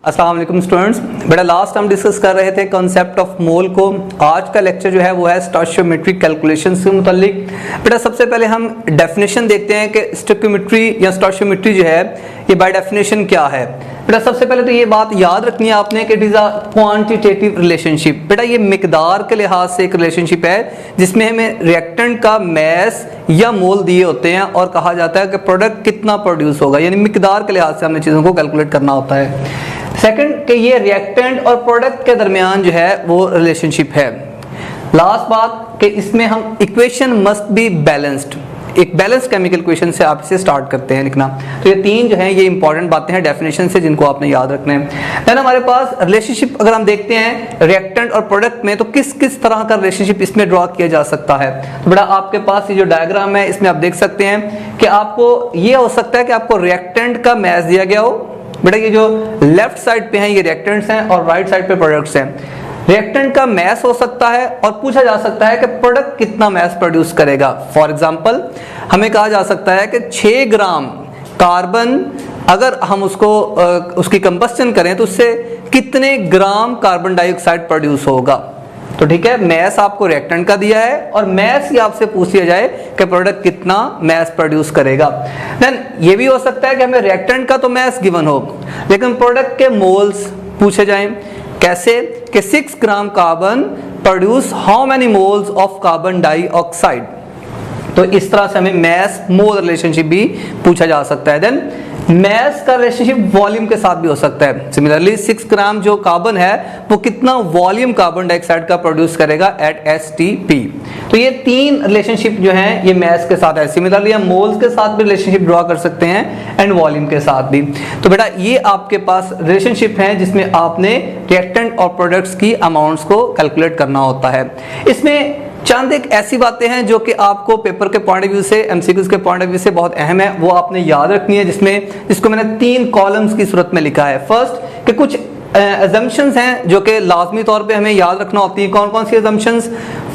अस्सलाम वालेकुम स्टूडेंट्स। बेटा लास्ट हम डिस्कस कर रहे थे कॉन्सेप्ट ऑफ मोल को। आज का लेक्चर जो है वो है स्टोइचियोमेट्रिक कैलकुलेशन से मुतालिक। बेटा सबसे पहले हम डेफिनेशन देखते हैं कि स्टोइचियोमेट्री या स्टोइचियोमेट्री जो है ये बाय डेफिनेशन क्या है। बेटा सबसे पहले तो ये बात याद रखनी है आपने कि it is a quantitative relationship. बेटा ये मिकदार के लिहाज से एक रिलेशनशिप है जिसमें हमें रिएक्टेंट का मैस या मोल दिए होते हैं और कहा जाता है कि प्रोडक्ट कितना प्रोड्यूस होगा, यानी मिकदार के लिहाज से हमने चीज़ों को कैलकुलेट करना होता है। सेकंड कि ये रिएक्टेंट और प्रोडक्ट के दरमियान जो है वो रिलेशनशिप है। लास्ट बात कि इसमें हम इक्वेशन मस्ट बी बैलेंस्ड, एक बैलेंस केमिकल इक्वेशन से आप इसे स्टार्ट करते हैं लिखना। तो ये तीन जो है ये इंपॉर्टेंट बातें हैं डेफिनेशन से जिनको आपने याद रखना है। देन हमारे पास रिलेशनशिप अगर हम देखते हैं रिएक्टेंट और प्रोडक्ट में तो किस किस तरह का रिलेशनशिप इसमें ड्रॉ किया जा सकता है। तो बेटा आपके पास ये जो डायग्राम है इसमें आप देख सकते हैं कि आपको ये हो सकता है कि आपको रिएक्टेंट का मैस दिया गया हो। बेटा ये जो लेफ्ट साइड पे हैं ये रिएक्टेंट्स हैं और राइट साइड पे प्रोडक्ट्स हैं। रिएक्टेंट का मैस हो सकता है और पूछा जा सकता है कि प्रोडक्ट कितना मैस प्रोड्यूस करेगा। फॉर एग्जांपल हमें कहा जा सकता है कि 6 ग्राम कार्बन अगर हम उसकी कंबस्टन करें तो उससे कितने ग्राम कार्बन डाइऑक्साइड प्रोड्यूस होगा। तो ठीक है, मैस आपको रिएक्टेंट का दिया है और मैस ही आपसे पूछ लिया जाए कि प्रोडक्ट कितना मैस प्रोड्यूस करेगा। देन ये भी हो सकता है कि हमें रिएक्टेंट का तो मैस गिवन हो लेकिन प्रोडक्ट के मोल्स पूछे जाएं। कैसे कि 6 gram carbon produce how many moles of carbon dioxide. तो इस तरह से हमें मैस मोल रिलेशनशिप भी पूछा जा सकता है। देन मैस का रिलेशनशिप वॉल्यूम के साथ भी हो सकता है। सिमिलरली 6 ग्राम जो कार्बन है वो कितना वॉल्यूम कार्बन डाइऑक्साइड का प्रोड्यूस करेगा एट STP। तो ये तीन रिलेशनशिप जो हैं ये मैस के साथ है। सिमिलरली हम मोल्स के साथ भी रिलेशनशिप ड्रॉ कर सकते हैं एंड वॉल्यूम के साथ भी। तो बेटा ये आपके पास रिलेशनशिप है जिसमें आपने रिएक्टेंट और प्रोडक्ट्स की अमाउंट्स को कैलकुलेट करना होता है। इसमें चंद एक ऐसी बातें हैं जो कि आपको पेपर के पॉइंट ऑफ व्यू से MCQs के पॉइंट ऑफ व्यू से बहुत अहम है, वो आपने याद रखनी है। जिसको मैंने 3 कॉलम्स की सूरत में लिखा है। फर्स्ट कि कुछ assumptions हैं जो कि लाजमी तौर पे हमें याद रखना होती है। कौन कौन सी assumptions?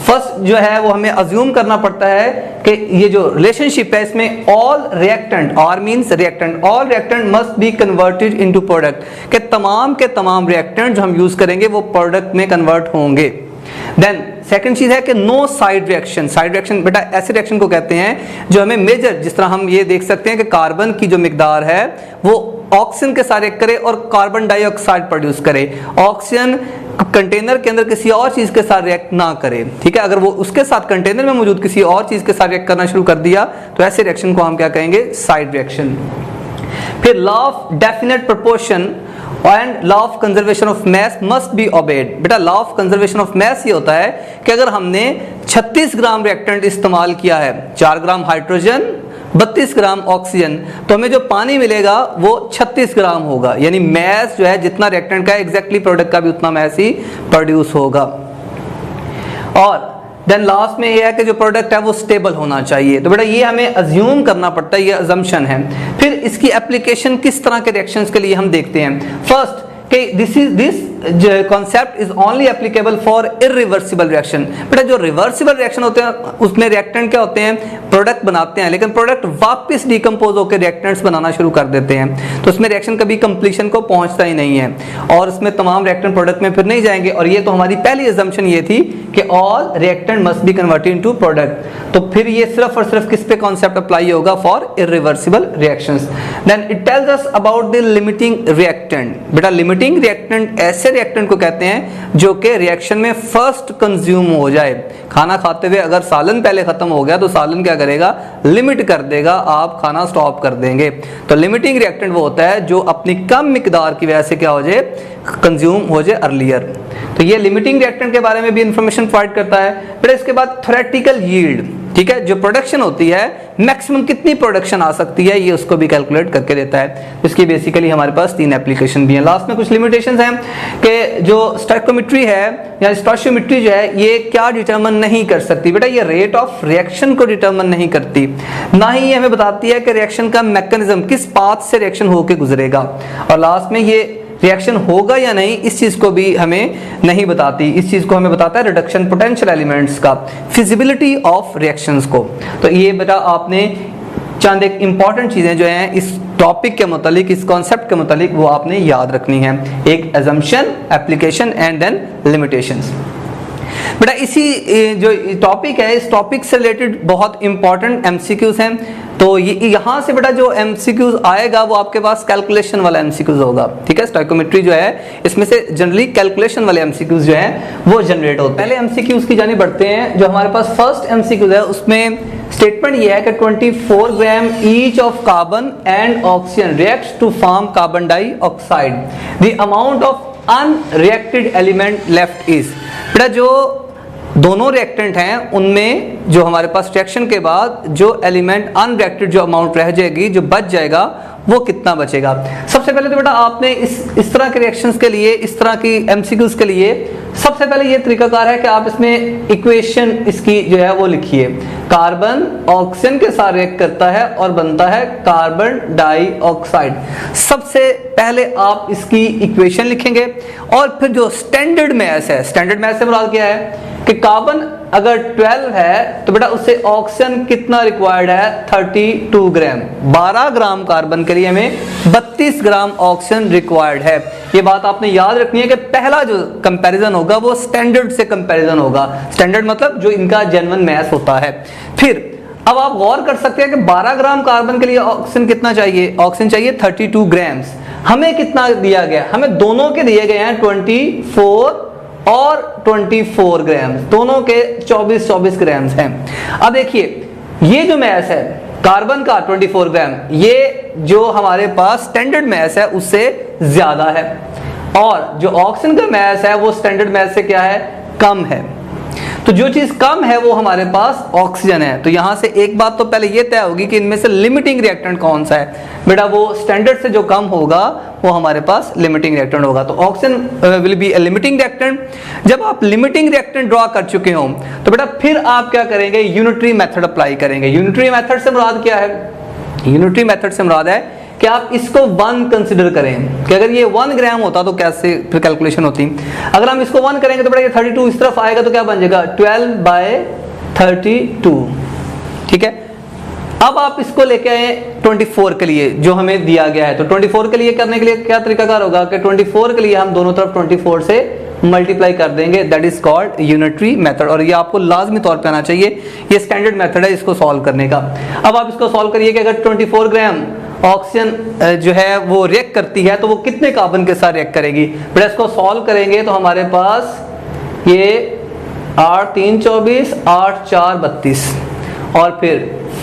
फर्स्ट जो है वो हमें अज्यूम करना पड़ता है कि ये जो रिलेशनशिप है इसमें all reactant, or means reactant, all reactant must be converted into product, के तमाम रिएक्टेंट जो हम यूज करेंगे वो प्रोडक्ट में कन्वर्ट होंगे। देन सेकंड चीज है कि no side reaction. Side reaction बेटा ऐसे रिएक्शन को कहते हैं जो हमें मेजर, जिस तरह हम ये देख सकते हैं कि कार्बन की जो मिकदार है वो ऑक्सीजन के साथ रिएक्ट करे और कार्बन डाइऑक्साइड प्रोड्यूस करे, ऑक्सीजन कंटेनर के अंदर किसी और चीज के साथ रिएक्ट ना करे। ठीक है, अगर वो उसके साथ कंटेनर में मौजूद किसी और चीज के साथ रिएक्ट करना शुरू कर दिया तो ऐसे रिएक्शन को हम क्या कहेंगे? Side reaction. फिर law of definite proportion and law of conservation of mass must be obeyed. बेटा law of conservation of mass ये होता है कि अगर हमने 36 ग्राम रिएक्टेंट इस्तेमाल किया है, 4 ग्राम हाइड्रोजन 32 ग्राम ऑक्सीजन, तो हमें जो पानी मिलेगा वो 36 ग्राम होगा। यानी मैस जो है जितना रिएक्टेंट का एग्जैक्टली प्रोडक्ट का भी उतना मैस ही प्रोड्यूस होगा। और देन लास्ट में ये है कि जो प्रोडक्ट है वो स्टेबल होना चाहिए। तो बेटा ये हमें अज्यूम करना पड़ता है, ये अजम्पशन है। फिर इसकी एप्लीकेशन किस तरह के रिएक्शंस के लिए हम देखते हैं। फर्स्ट कि this concept is only applicable for irreversible reaction. बेटा जो रिवर्सिबल रिएक्शन होते हैं उसमें रिएक्टेंट क्या होते हैं? प्रोडक्ट बनाते हैं लेकिन प्रोडक्ट वापस डिकम्पोज होकर रिएक्टेंट्स बनाना शुरू कर देते हैं। तो उसमें रिएक्शन कभी कंप्लीशन को पहुंचता ही नहीं है और उसमें तमाम रिएक्टेंट प्रोडक्ट में फिर नहीं जाएंगे। और ये तो हमारी पहली अजम्पशन ये थी कि all reactant must be converted into product. तो फिर ये सिर्फ और सिर्फ किस पे कॉन्सेप्ट अप्लाई होगा? For irreversible reactions. Then it tells us about the limiting reactant. बेटा लिमिटिंग रिएक्टेंट ऐसे रिएक्टेंट को कहते हैं जो कि रिएक्शन में फर्स्ट कंज्यूम हो जाए। खाना खाते हुए अगर सालन पहले खत्म हो गया तो सालन क्या करेगा? लिमिट कर देगा, आप खाना स्टॉप कर देंगे। तो लिमिटिंग रिएक्टेंट वो होता है जो अपनी कम मिकदार की वजह से क्या हो जाए? कंज्यूम हो जाए अर्लियर। तो ये लिमिटिंग रिएक्टेंट के बारे में भी इंफॉर्मेशन प्रोवाइड करता है। फिर इसके बाद थ्योरेटिकल यील्ड, ठीक है, जो प्रोडक्शन होती है मैक्सिमम कितनी प्रोडक्शन आ सकती है ये उसको भी कैलकुलेट करके देता है। इसकी बेसिकली हमारे पास 3 एप्लीकेशन भी हैं। लास्ट में कुछ लिमिटेशंस हैं कि जो स्टोइकियोमेट्री है या स्टोइचियोमेट्री जो है ये क्या डिटरमिन नहीं कर सकती। बेटा ये रेट ऑफ रिएक्शन को डिटरमिन नहीं करती, ना ही ये हमें बताती है कि रिएक्शन का मैकेनिज्म किस पाथ से रिएक्शन होकर गुजरेगा। और लास्ट में ये रिएक्शन होगा या नहीं इस चीज को भी हमें नहीं बताती। इस चीज को हमें बताता है रिडक्शन पोटेंशियल एलिमेंट्स का, फिजिबिलिटी ऑफ रिएक्शंस को। तो ये बेटा आपने चंद एक इंपॉर्टेंट चीजें जो हैं इस टॉपिक के मुतालिक, इस कॉन्सेप्ट के मुतालिक वो आपने याद रखनी है। एक assumption, application and then limitations. बेटा इसी जो टॉपिक है, इस टॉपिक से रिलेटेड बहुत इंपॉर्टेंट एमसीक्यूज हैं। तो ये यहाँ से बेटा जो एमसीक्यूज आएगा वो आपके पास कैलकुलेशन वाला एमसीक्यूज होगा, ठीक है। स्टोइकोमेट्री जो है इसमें से जनरली कैलकुलेशन वाले एमसीक्यूज जो हैं वो जनरेट होते हैं। पहले एमसीक्यूज की जाने बढ़ते हैं। जो हमारे पास फर्स्ट एमसीक्यूज है उसमें स्टेटमेंट ये है कि 24 gram each of carbon and oxygen reacts to form carbon dioxide. The amount of unreacted element left is. बेटा जो दोनों रिएक्टेंट हैं उनमें जो हमारे पास रिएक्शन के बाद जो एलिमेंट अनरिएक्टेड जो अमाउंट रह जाएगी, जो बच जाएगा, वो कितना बचेगा। सबसे पहले तो बेटा आपने इस तरह के रिएक्शंस के लिए, इस तरह की एमसीक्यूज के लिए सबसे पहले ये तरीकाकार है कि आप इसमें इक्वेशन इसकी जो है वो लिखिए। कार्बन ऑक्सीजन के साथ रिएक्ट करता है और बनता है कार्बन डाइऑक्साइड। सबसे पहले आप इसकी इक्वेशन लिखेंगे और फिर जो स्टैंडर्ड मैथ है, स्टैंडर्ड मैथ से मुराद क्या है कि कार्बन अगर 12 है तो बेटा उससे ऑक्सीजन कितना रिक्वायर्ड है, 32 ग्राम। 12 ग्राम कार्बन के लिए हमें 32 ग्राम ऑक्सीजन रिक्वायर्ड है। ये बात आपने याद रखनी है कि पहला जो कंपैरिजन होगा वो स्टैंडर्ड से कंपैरिजन होगा। स्टैंडर्ड मतलब जो इनका जेन्युइन मैथ होता है। फिर अब आप गौर कर सकते हैं कि 12 ग्राम कार्बन के लिए ऑक्सीजन कितना चाहिए, ऑक्सीजन चाहिए 32 ग्राम्स। हमें कितना दिया गया, हमें दोनों के दिए गए हैं 24 और 24 ग्राम, दोनों के 24 ग्राम्स हैं। अब देखिए ये जो मैथ है कार्बन का 24 ग्राम, ये जो हमारे पास स्टैंडर्ड मैथ है उससे ज्यादा है, और जो ऑक्सीजन का मैथ है वो स्टैंडर्ड मैथ से क्या है, कम है। तो जो चीज कम है वो हमारे पास ऑक्सीजन है। तो यहां से एक बात तो पहले ये तय होगी कि इनमें से लिमिटिंग रिएक्टेंट कौन सा है। बेटा वो स्टैंडर्ड से जो कम होगा वो हमारे पास लिमिटिंग रिएक्टेंट होगा। तो oxygen will be A limiting reactant. जब आप लिमिटिंग रिएक्टेंट ड्रॉ कर चुके हो तो बेटा फिर आप क्या करेंगे, यूनिटरी मेथड अप्लाई करेंगे। यूनिटरी मेथड से मुराद क्या है, यूनिटरी मेथड से मुराद है कि आप इसको 1 कंसीडर करें कि अगर ये 1 ग्राम होता तो कैसे फिर कैलकुलेशन होती। अगर हम इसको 1 करेंगे तो बेटा ये 32 इस तरफ आएगा तो क्या बन जाएगा 12/32, ठीक है। अब आप इसको लेके आए 24 के लिए जो हमें दिया गया है। तो 24 के लिए करने के लिए क्या तरीकाकार होगा कि 24 के लिए हम दोनों तरफ 24 से मल्टीप्लाई कर देंगे, that is called unitary method. और ये आपको लाजमी तौर पे आना चाहिए, ये स्टैंडर्ड मेथड है इसको सॉल्व करने का। अब आप इसको सॉल्व करिए कि अगर 24 ग्राम ऑक्सीजन जो है वो रिएक्ट करती है तो वो कितने कार्बन के साथ रिएक्ट करेगी। फिर इसको सॉल्व करेंगे तो हमारे पास ये 8 3 24 8 4 32 और फिर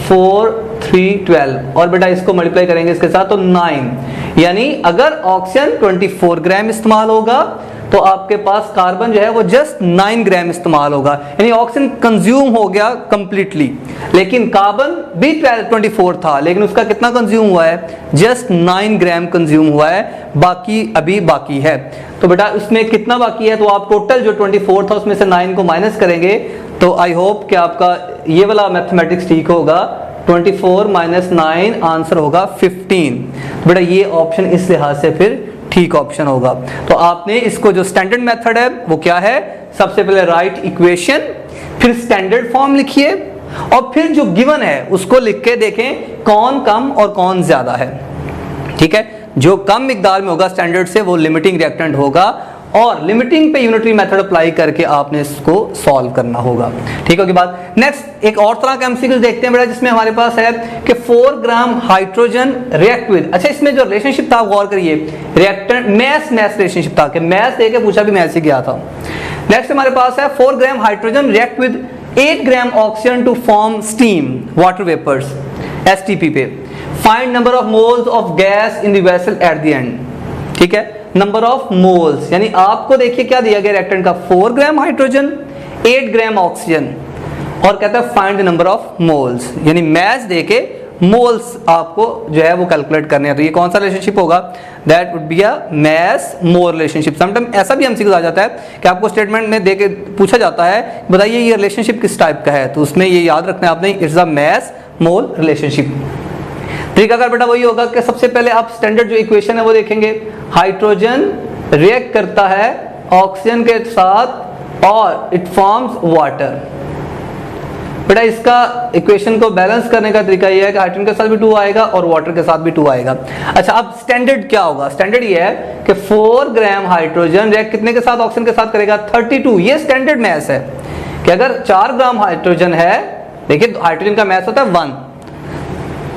4 3 12 और बेटा इसको मल्टीप्लाई करेंगे इसके साथ तो 9। यानी अगर ऑक्सीजन 24 ग्राम इस्तेमाल होगा तो आपके पास कार्बन जो है वो जस्ट 9 ग्राम इस्तेमाल होगा। यानी ऑक्सीजन कंज्यूम हो गया कंप्लीटली, लेकिन कार्बन भी 24 था लेकिन उसका कितना कंज्यूम हुआ है, जस्ट 9 ग्राम कंज्यूम हुआ है, बाकी अभी बाकी है। तो बेटा उसमें कितना बाकी है, तो आप टोटल जो 24 था उसमें से 9 को माइनस करेंगे तो आई होप कि आपका ये वाला मैथमेटिक्स ठीक होगा। 24 - 9 आंसर होगा 15। बेटा ये ऑप्शन इस लिहाज से फिर ठीक ऑप्शन होगा। तो आपने इसको जो स्टैंडर्ड मेथड है वो क्या है, सबसे पहले राइट इक्वेशन, फिर स्टैंडर्ड फॉर्म लिखिए और फिर जो गिवन है उसको लिख के देखें कौन कम और कौन ज्यादा है, ठीक है। जो कम मिकदार में होगा स्टैंडर्ड से वो लिमिटिंग रिएक्टेंट होगा और लिमिटिंग पे यूनिटरी मेथड अप्लाई करके आपने इसको सॉल्व करना होगा, ठीक होगी बात। नेक्स्ट एक और तरह का एमसीक्यू देखते हैं बेटा जिसमें हमारे पास है कि 4 ग्राम हाइड्रोजन रिएक्ट विद। अच्छा इसमें जो रिलेशनशिप था गौर करिए, रिएक्टेंट मैस रिलेशनशिप था कि मैस देके पूछा भी मैस ही गया था। नेक्स्ट हमारे पास है 4 gram hydrogen react with 8 gram oxygen to form steam water vapours STP पे। Find number of moles of gas in the vessel at the end, ठीक है। नंबर ऑफ मोल्स यानी आपको देखिए क्या दिया गया रिएक्टेंट का, 4 ग्राम हाइड्रोजन 8 ग्राम ऑक्सीजन और कहता है find the number of moles, यानी मैस देके मोल्स आपको जो है वो कैलकुलेट करने हैं। तो ये कौन सा रिलेशनशिप होगा, that would be a mass mole relationship. Sometime ऐसा भी एमसीक्यू आ जाता है कि आपको स्टेटमेंट में देके पूछा जाता है बताइए ये रिलेशनशिप किस टाइप का है, तो उसमें ये याद रखना है आपने, it's a mass mole relationship. तरीकाकार बेटा वही होगा कि सबसे पहले आप स्टैंडर्ड जो इक्वेशन है वो देखेंगे, हाइड्रोजन रिएक्ट करता है ऑक्सीजन के साथ और इट फॉर्म्स वाटर, बेटा इसका इक्वेशन को बैलेंस करने का तरीका ये है कि हाइड्रोजन के साथ भी 2 आएगा और वाटर के साथ भी 2 आएगा। अच्छा, अब स्टैंडर्ड क्या होगा? स्टैंडर्ड ये है कि 4 ग्राम हाइड्रोजन रिएक्ट कितने के साथ, ऑक्सीजन के साथ करेगा? 32। ये स्टैंडर्ड मैथ है कि अगर 4 ग्राम हाइड्रोजन है, देखिए हाइड्रोजन का मैथ होता है 1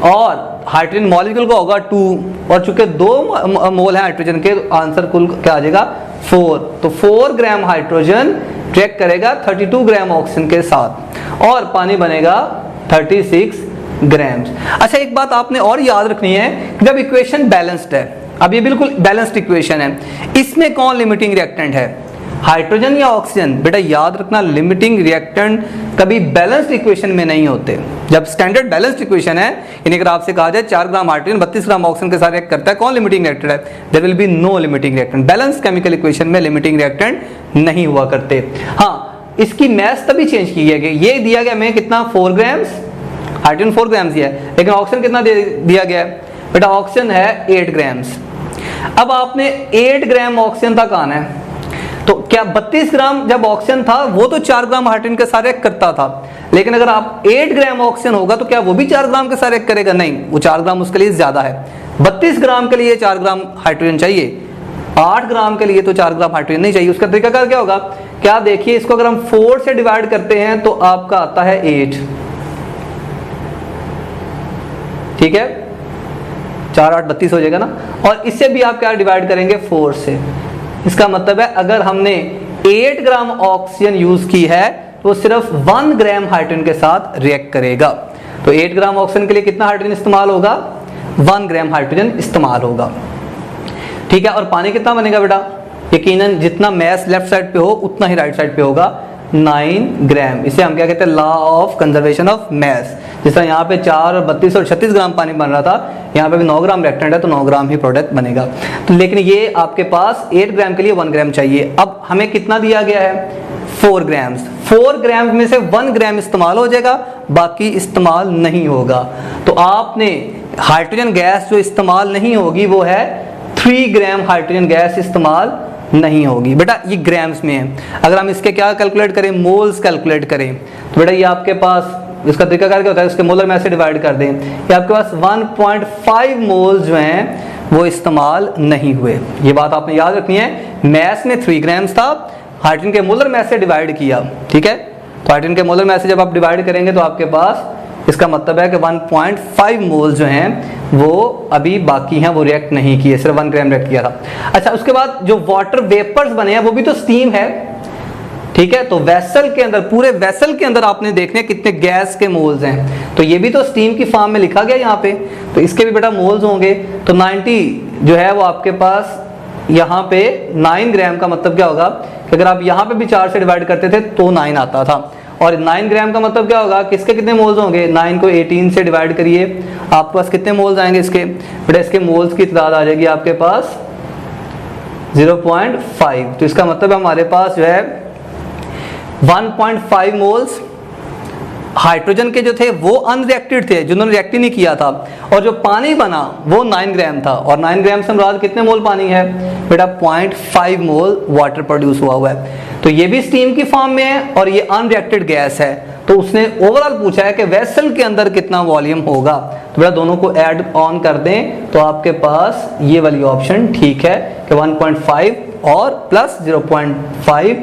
और हाइड्रोजन मॉलिक्यूल का होगा 2 और चूंकि 2 मोल है हाइड्रोजन के, तो आंसर कुल क्या आ जाएगा? 4। तो 4 ग्राम हाइड्रोजन रिएक्ट करेगा 32 ग्राम ऑक्सीजन के साथ और पानी बनेगा 36 ग्राम। अच्छा, एक बात आपने और याद रखनी है, जब इक्वेशन बैलेंस्ड है, अब ये बिल्कुल बैलेंस्ड इक्वेशन है, इसमें कौन लिमिटिंग रिएक्टेंट है, हाइड्रोजन या ऑक्सीजन? बेटा याद रखना, लिमिटिंग रिएक्टेंट कभी बैलेंस्ड इक्वेशन में नहीं होते। जब स्टैंडर्ड बैलेंस्ड इक्वेशन है, यानी अगर आपसे कहा जाए 4 ग्राम हाइड्रोजन 32 ग्राम ऑक्सीजन के साथ रिएक्ट करता है, कौन लिमिटिंग रिएक्टेंट है? There will be no limiting reactant. Balanced chemical equation में लिमिटिंग रिएक्टेंट नहीं हुआ करते। हाँ, इसकी मैथ तभी चेंज की है कि ये दिया गया हमें कितना, 4 ग्राम्स हाइड्रोजन 4 ग्राम्स दिया है, लेकिन ऑक्सीजन कितना दिया गया है? बेटा ऑक्सीजन है 8 ग्राम्स। अब आपने 8 ग्राम ऑक्सीजन तक आना है, तो क्या 32 ग्राम जब ऑक्सीजन था वो तो 4 ग्राम हाइड्रोजन के साथ रिएक्ट करता था, लेकिन अगर आप 8 ग्राम ऑक्सीजन होगा तो क्या वो भी 4 ग्राम के साथ रिएक्ट करेगा? नहीं, वो 4 ग्राम उसके लिए ज्यादा है। 32 ग्राम के लिए 4 ग्राम हाइड्रोजन चाहिए, 8 ग्राम के लिए तो 4 ग्राम हाइड्रोजन नहीं चाहिए। उसका तरीका क्या होगा? क्या देखिए, इसको अगर हम 4 से डिवाइड करते हैं तो आपका आता है 8, ठीक है, 4 8 32 हो जाएगा ना, और इससे भी आप क्या डिवाइड करेंगे? 4 से। इसका मतलब है अगर हमने 8 ग्राम ऑक्सीजन यूज की है तो सिर्फ 1 ग्राम हाइड्रोजन के साथ रिएक्ट करेगा। तो 8 ग्राम ऑक्सीजन के लिए कितना हाइड्रोजन इस्तेमाल होगा? 1 ग्राम हाइड्रोजन इस्तेमाल होगा, ठीक है। और पानी कितना बनेगा बेटा? यकीनन जितना मैस लेफ्ट साइड पे हो उतना ही राइट साइड पे होगा, 9 ग्राम। इसे हम क्या कहते हैं? Law of conservation of mess. जिस तरह यहाँ पे 4 और 32 और 36 ग्राम पानी बन रहा था, यहाँ पे भी 9 ग्राम रिएक्टेंट है तो 9 ग्राम ही प्रोडक्ट बनेगा। तो लेकिन ये आपके पास 8 ग्राम के लिए 1 ग्राम चाहिए। अब हमें कितना दिया गया है? 4 ग्राम। 4 ग्राम में से 1 ग्राम इस्तेमाल हो जाएगा, बाकी इस्तेमाल नहीं होगा। तो आपने हाइड्रोजन गैस जो इस्तेमाल नहीं होगी वो है 3 ग्राम हाइड्रोजन गैस इस्तेमाल नहीं होगी। बेटा ये ग्राम्स में है। अगर हम इसके क्या कैलकुलेट करें? मोल्स कैलकुलेट करें, तो बेटा ये आपके पास इसका तरीका क्या होता है? इसके मोलर मैस से डिवाइड कर दें। ये आपके पास 1.5 मोल्स जो हैं वो इस्तेमाल नहीं हुए। ये बात आपने याद रखनी है। मैस में 3 ग्राम्स था, हाइड्रोजन के मोलर मैस से डिवाइड किया, ठीक है। तो हाइड्रोजन के मोलर मैस से जब आप डिवाइड करेंगे तो आपके पास इसका मतलब है कि 1.5 मोल जो हैं वो अभी बाकी हैं, वो रिएक्ट नहीं किए, सिर्फ 1 ग्राम रिएक्ट किया था। अच्छा, उसके बाद जो वाटर वेपर्स बने हैं वो भी तो स्टीम है, ठीक है। तो वेसल के अंदर, पूरे वेसल के अंदर आपने देखने कितने गैस के मोल्स हैं, तो ये भी तो स्टीम की फॉर्म में लिखा गया यहाँ पे, तो इसके भी बेटा मोल्स होंगे। तो 90 जो है वो आपके पास यहाँ पे 9 ग्राम का मतलब क्या होगा कि अगर आप यहाँ पे भी 4 से डिवाइड करते थे तो 9 आता था, और 9 ग्राम का मतलब क्या होगा? किसके कितने मोल्स होंगे? 9 को 18 से डिवाइड करिए, आपके पास कितने मोल्स आएंगे इसके? बेटा इसके मोल्स की तादाद आ जाएगी आपके पास 0.5। तो इसका मतलब हमारे पास जो है 1.5 मोल्स हाइड्रोजन के जो थे वो अनरिएक्टेड थे, जिन्होंने रिएक्ट ही नहीं किया था, और जो पानी बना वो 9 ग्राम था, और 9 ग्राम से मुराद कितने मोल पानी है? बेटा 0.5 मोल वाटर प्रोड्यूस हुआ हुआ है। तो ये भी स्टीम की फॉर्म में है और ये अनरिएक्टेड गैस है। तो उसने ओवरऑल पूछा है कि वेसल के अंदर कितना वॉल्यूम होगा, तो बेटा दोनों को ऐड ऑन कर दें तो आपके पास ये वाली ऑप्शन ठीक है कि 1.5 और plus 0.5,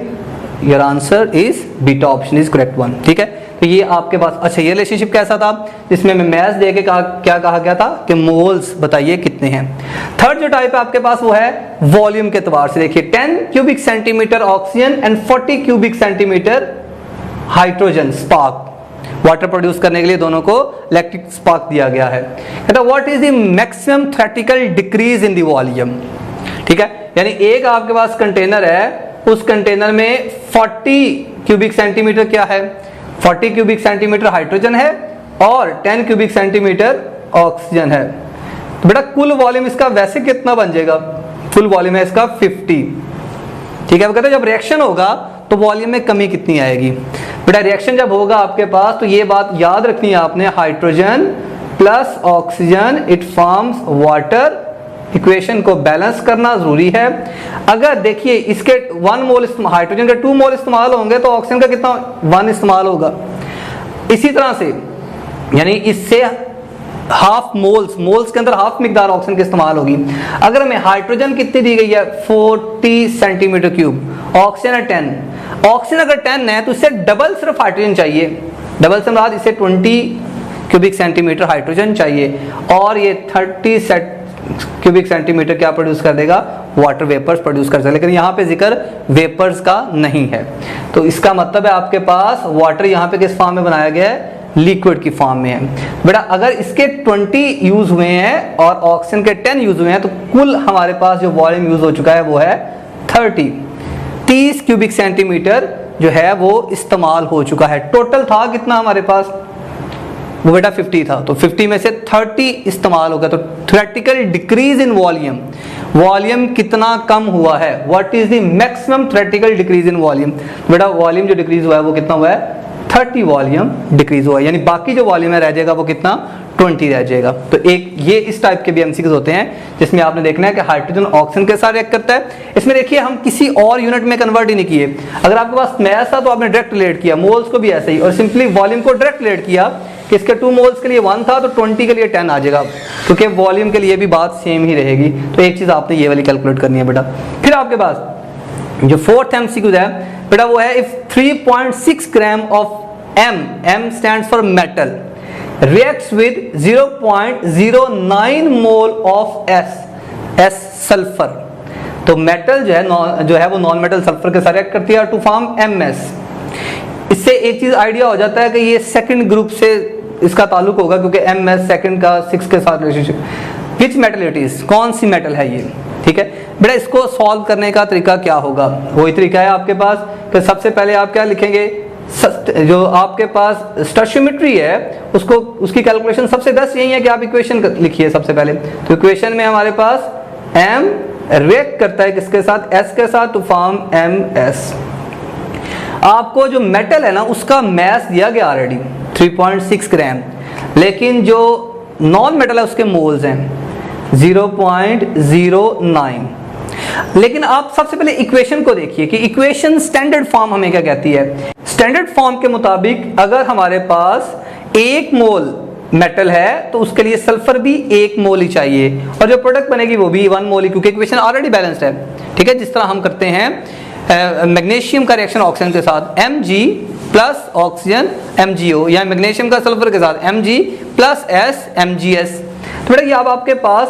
your answer is beta option is correct one, ठीक है। तो ये आपके पास, अच्छा ये रिलेशनशिप कैसा था जिसमें मैं मैथ्स दे के क्या कहा गया था कि मोल्स बताइए कितने हैं। थर्ड जो टाइप है आपके पास वो है वॉल्यूम के एतबार से। देखिए 10 cubic centimetre oxygen and 40 cubic centimetre hydrogen spark, water produce करने के लिए दोनों को इलेक्ट्रिक स्पार्क दिया गया है। कहता what is the maximum theoretical decrease in the volume, ठीक है। यानी एक आपके पास कंटेनर है, उस कंटेनर में 40 क्यूबिक सेंटीमीटर क्या है? 40 क्यूबिक सेंटीमीटर हाइड्रोजन है और 10 क्यूबिक सेंटीमीटर ऑक्सीजन है। तो बेटा कुल वॉल्यूम इसका वैसे कितना बन जाएगा? कुल वॉल्यूम है इसका 50, ठीक है। वो कहते हैं जब रिएक्शन होगा तो वॉल्यूम में कमी कितनी आएगी? बेटा रिएक्शन जब होगा आपके पास तो ये बात याद रखनी है आपने, hydrogen plus oxygen it forms water, equation को बैलेंस करना जरूरी है। अगर देखिए इसके 1 मोल हाइड्रोजन के 2 मोल इस्तेमाल होंगे तो ऑक्सीजन का कितना 1 इस्तेमाल होगा। इसी तरह से यानी इससे हाफ मोल्स के अंदर हाफ मिकदार ऑक्सीजन की इस्तेमाल होगी। अगर हमें हाइड्रोजन कितनी दी गई है 40 सेंटीमीटर क्यूब, ऑक्सीजन है 10, ऑक्सीजन अगर 10 है तो इससे डबल सिर्फ हाइड्रोजन चाहिए, डबल से बाद इसे 20 क्यूबिक सेंटीमीटर हाइड्रोजन चाहिए और ये 30 क्यूबिक सेंटीमीटर क्या प्रोड्यूस कर देगा, वाटर वेपर्स प्रोड्यूस कर देगा। लेकिन यहाँ पे जिक्र वेपर्स का नहीं है, तो इसका मतलब है आपके पास वाटर यहाँ पे किस फॉर्म में बनाया गया है, लिक्विड की फॉर्म में है। बेटा अगर इसके 20 यूज हुए हैं और ऑक्सीजन के 10 यूज हुए हैं तो कुल हमारे पास जो वॉल्यूम यूज हो चुका है वो है 30 क्यूबिक सेंटीमीटर जो है वो इस्तेमाल हो चुका है। टोटल था कितना हमारे पास, वो बेटा 50 था, तो 50 में से 30 इस्तेमाल हो गया, तो theoretical decrease in volume, volume कितना कम हुआ है, what is the maximum theoretical decrease in volume. बेटा वॉल्यूम जो डिक्रीज हुआ है वो कितना हुआ है, 30 वॉल्यूम डिक्रीज हुआ है, यानी बाकी जो वॉल्यूम है रह जाएगा वो कितना, 20 रह जाएगा। तो एक ये इस टाइप के भी एमसीक्यूज होते हैं जिसमें आपने देखना है कि हाइड्रोजन ऑक्सीजन के साथ रिएक्ट करता है। इसमें देखिए हम किसी और यूनिट में कन्वर्ट ही नहीं किए, अगर आपके पास मैस था तो आपने डायरेक्ट रिलेट किया, मोल्स को भी ऐसे ही, और सिंपली वॉल्यूम को डायरेक्ट रिलेट किया कि इसके 2 मोल्स के लिए 1 था तो 20 के लिए 10 आ जाएगा, क्योंकि वॉल्यूम के लिए भी बात सेम ही रहेगी। तो एक चीज आपने ये वाली कैलकुलेट करनी है बेटा। फिर आपके पास जो फोर्थ एमसीक्यू है बेटा वो है if 3.6 gram of M stands for metal reacts with 0.09 mole of S sulphur, तो मेटल जो है वो नॉन मेटल सल्फर के साथ रिएक्ट करती है टू फॉर्म MS। इससे एक चीज आइडिया हो जाता है कि ये सेकंड ग्रुप से इसका ताल्लुक होगा, क्योंकि MS सेकंड का 6 के साथ relationship. Which metal it is, कौन सी मेटल है ये, ठीक है बेटा। इसको सॉल्व करने का तरीका क्या होगा, वही तरीका है आपके पास कि सबसे पहले आप क्या लिखेंगे, जो आपके पास स्टोइचियोमेट्री है उसको, उसकी कैलकुलेशन सबसे बेस्ट यही है कि आप इक्वेशन लिखिए सबसे पहले। तो इक्वेशन में हमारे पास M रिएक्ट करता है किसके साथ, S के साथ, टू फॉर्म MS। आपको जो मेटल है ना उसका मैस दिया गया ऑलरेडी 3.6 ग्राम, लेकिन जो नॉन मेटल है उसके मोल्स हैं 0.09। लेकिन आप सबसे पहले इक्वेशन को देखिए कि इक्वेशन स्टैंडर्ड फॉर्म हमें क्या कहती है। स्टैंडर्ड फॉर्म के मुताबिक अगर हमारे पास 1 मोल मेटल है तो उसके लिए सल्फर भी 1 मोल ही चाहिए, और जो प्रोडक्ट बनेगी वो भी 1 मोल ही, क्योंकि इक्वेशन ऑलरेडी बैलेंस्ड है, ठीक है। जिस तरह हम करते हैं मैग्नीशियम का रिएक्शन ऑक्सीजन के साथ Mg प्लस ऑक्सीजन MgO, या मैग्नीशियम का सल्फर के साथ Mg प्लस S MgS। तो बेटा ये अब आपके पास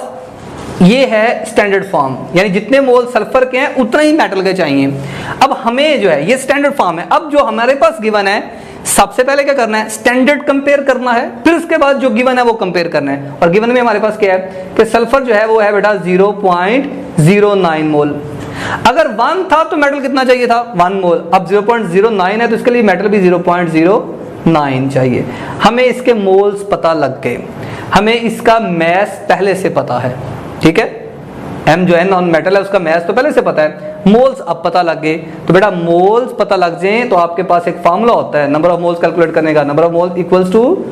ये है स्टैंडर्ड फॉर्म, यानी जितने मोल सल्फर के हैं उतना ही मेटल के चाहिए। अब हमें जो है ये स्टैंडर्ड फॉर्म है, अब जो हमारे पास गिवन है सबसे पहले क्या करना है, स्टैंडर्ड कंपेयर करना है, फिर उसके बाद जो गिवन है वो कंपेयर करना है। और गिवन में हमारे पास क्या है कि सल्फर जो है वो है बेटा 0.09 मोल। अगर 1 था तो मेटल कितना चाहिए था, 1 मोल। अब 0.09 है तो इसके लिए मेटल भी 0.09 चाहिए। हमें इसके मोल्स पता लग गए, हमें इसका मैस पहले से पता है, ठीक है। M जो है नॉन मेटल है उसका मैस तो पहले से पता है, मोल्स अब पता लग गए। तो बेटा मोल्स पता लग जाए तो आपके पास एक फार्मूला होता है नंबर ऑफ मोल्स कैलकुलेट करने का, number of moles equals to